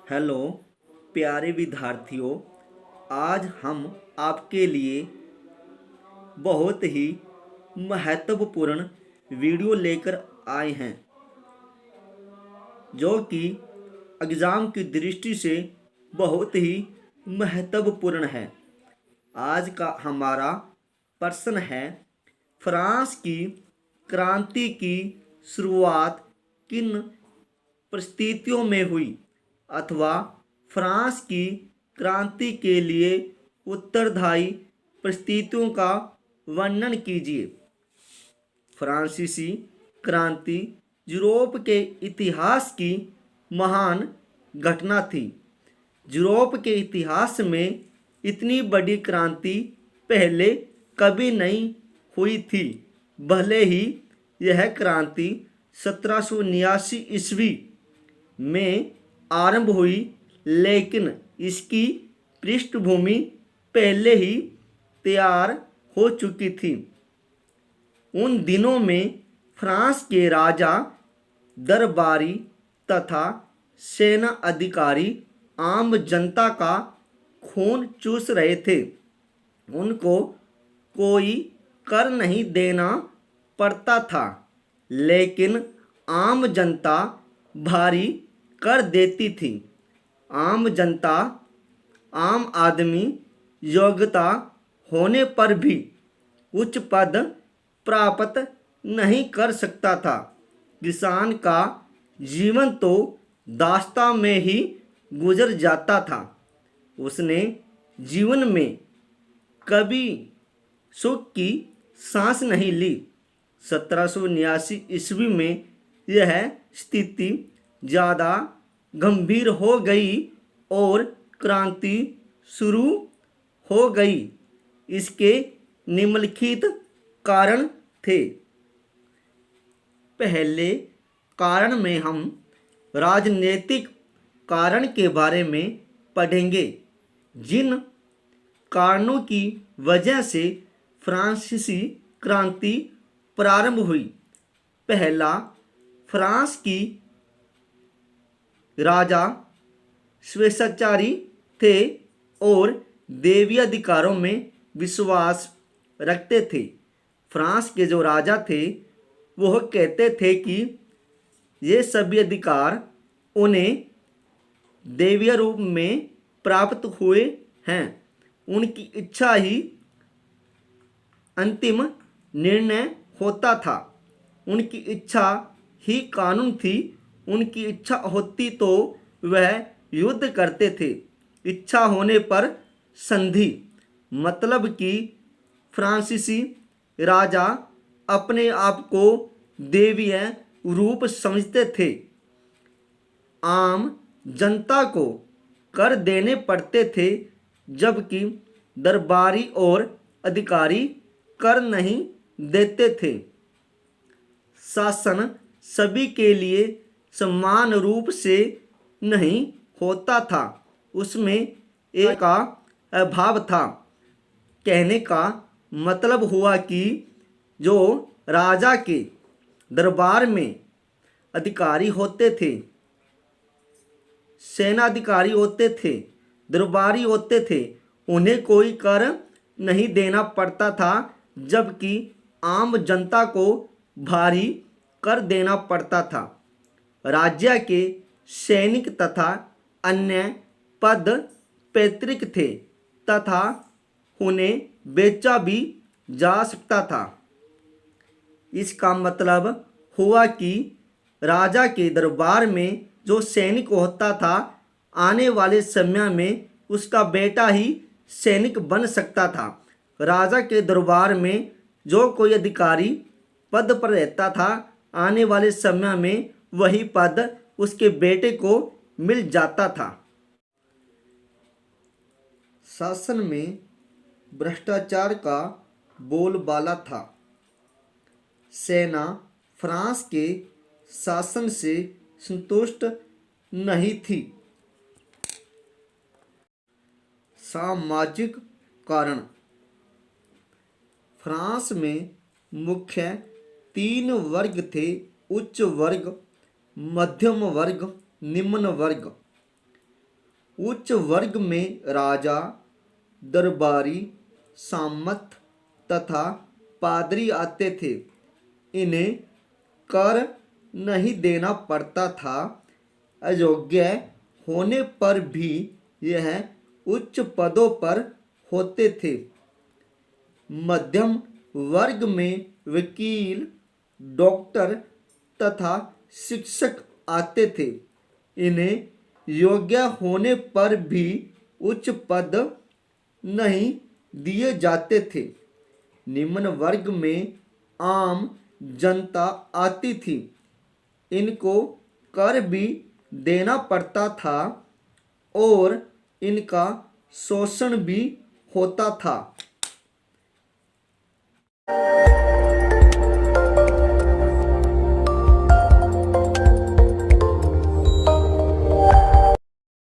Hello प्यारे विद्यार्थियों, आज हम आपके लिए बहुत ही महत्वपूर्ण वीडियो लेकर आए हैं जो कि एग्ज़ाम की दृष्टि से बहुत ही महत्वपूर्ण है। आज का हमारा प्रश्न है, फ्रांस की क्रांति की शुरुआत किन परिस्थितियों में हुई, अथवा फ्रांस की क्रांति के लिए उत्तरदायी परिस्थितियों का वर्णन कीजिए। फ्रांसीसी क्रांति यूरोप के इतिहास की महान घटना थी। यूरोप के इतिहास में इतनी बड़ी क्रांति पहले कभी नहीं हुई थी। भले ही यह क्रांति 1789 ईस्वी में आरंभ हुई, लेकिन इसकी पृष्ठभूमि पहले ही तैयार हो चुकी थी। उन दिनों में फ्रांस के राजा, दरबारी तथा सेना अधिकारी आम जनता का खून चूस रहे थे। उनको कोई कर नहीं देना पड़ता था, लेकिन आम जनता भारी कर देती थी। आम जनता, आम आदमी योग्यता होने पर भी उच्च पद प्राप्त नहीं कर सकता था। किसान का जीवन तो दास्ता में ही गुजर जाता था। उसने जीवन में कभी सुख की सांस नहीं ली। 1789 ईस्वी में यह स्थिति ज़्यादा गंभीर हो गई और क्रांति शुरू हो गई। इसके निम्नलिखित कारण थे। पहले कारण में हम राजनीतिक कारण के बारे में पढ़ेंगे, जिन कारणों की वजह से फ्रांसीसी क्रांति प्रारंभ हुई। पहला, फ्रांस की राजा स्वेच्छाचारी थे और दैवीय अधिकारों में विश्वास रखते थे। फ्रांस के जो राजा थे वह कहते थे कि ये सभी अधिकार उन्हें दैवीय रूप में प्राप्त हुए हैं। उनकी इच्छा ही अंतिम निर्णय होता था। उनकी इच्छा ही कानून थी। उनकी इच्छा होती तो वह युद्ध करते थे। इच्छा होने पर संधि, मतलब कि फ्रांसीसी राजा अपने आप को दैवीय रूप समझते थे। आम जनता को कर देने पड़ते थे, जबकि दरबारी और अधिकारी कर नहीं देते थे। शासन सभी के लिए समान रूप से नहीं होता था। उसमें एक का अभाव था। कहने का मतलब हुआ कि जो राजा के दरबार में अधिकारी होते थे, सेनाधिकारी होते थे, दरबारी होते थे, उन्हें कोई कर नहीं देना पड़ता था, जबकि आम जनता को भारी कर देना पड़ता था। राज्य के सैनिक तथा अन्य पद पैतृक थे तथा उन्हें बेचा भी जा सकता था। इसका मतलब हुआ कि राजा के दरबार में जो सैनिक होता था, आने वाले समय में उसका बेटा ही सैनिक बन सकता था। राजा के दरबार में जो कोई अधिकारी पद पर रहता था, आने वाले समय में वही पद उसके बेटे को मिल जाता था। शासन में भ्रष्टाचार का बोलबाला था। सेना फ्रांस के शासन से संतुष्ट नहीं थी। सामाजिक कारण, फ्रांस में मुख्य 3 वर्ग थे: उच्च वर्ग, मध्यम वर्ग, निम्न वर्ग। उच्च वर्ग में राजा, दरबारी, सामंत तथा पादरी आते थे। इन्हें कर नहीं देना पड़ता था। अयोग्य होने पर भी यह उच्च पदों पर होते थे। मध्यम वर्ग में वकील, डॉक्टर तथा शिक्षक आते थे। इन्हें योग्य होने पर भी उच्च पद नहीं दिए जाते थे। निम्न वर्ग में आम जनता आती थी। इनको कर भी देना पड़ता था और इनका शोषण भी होता था।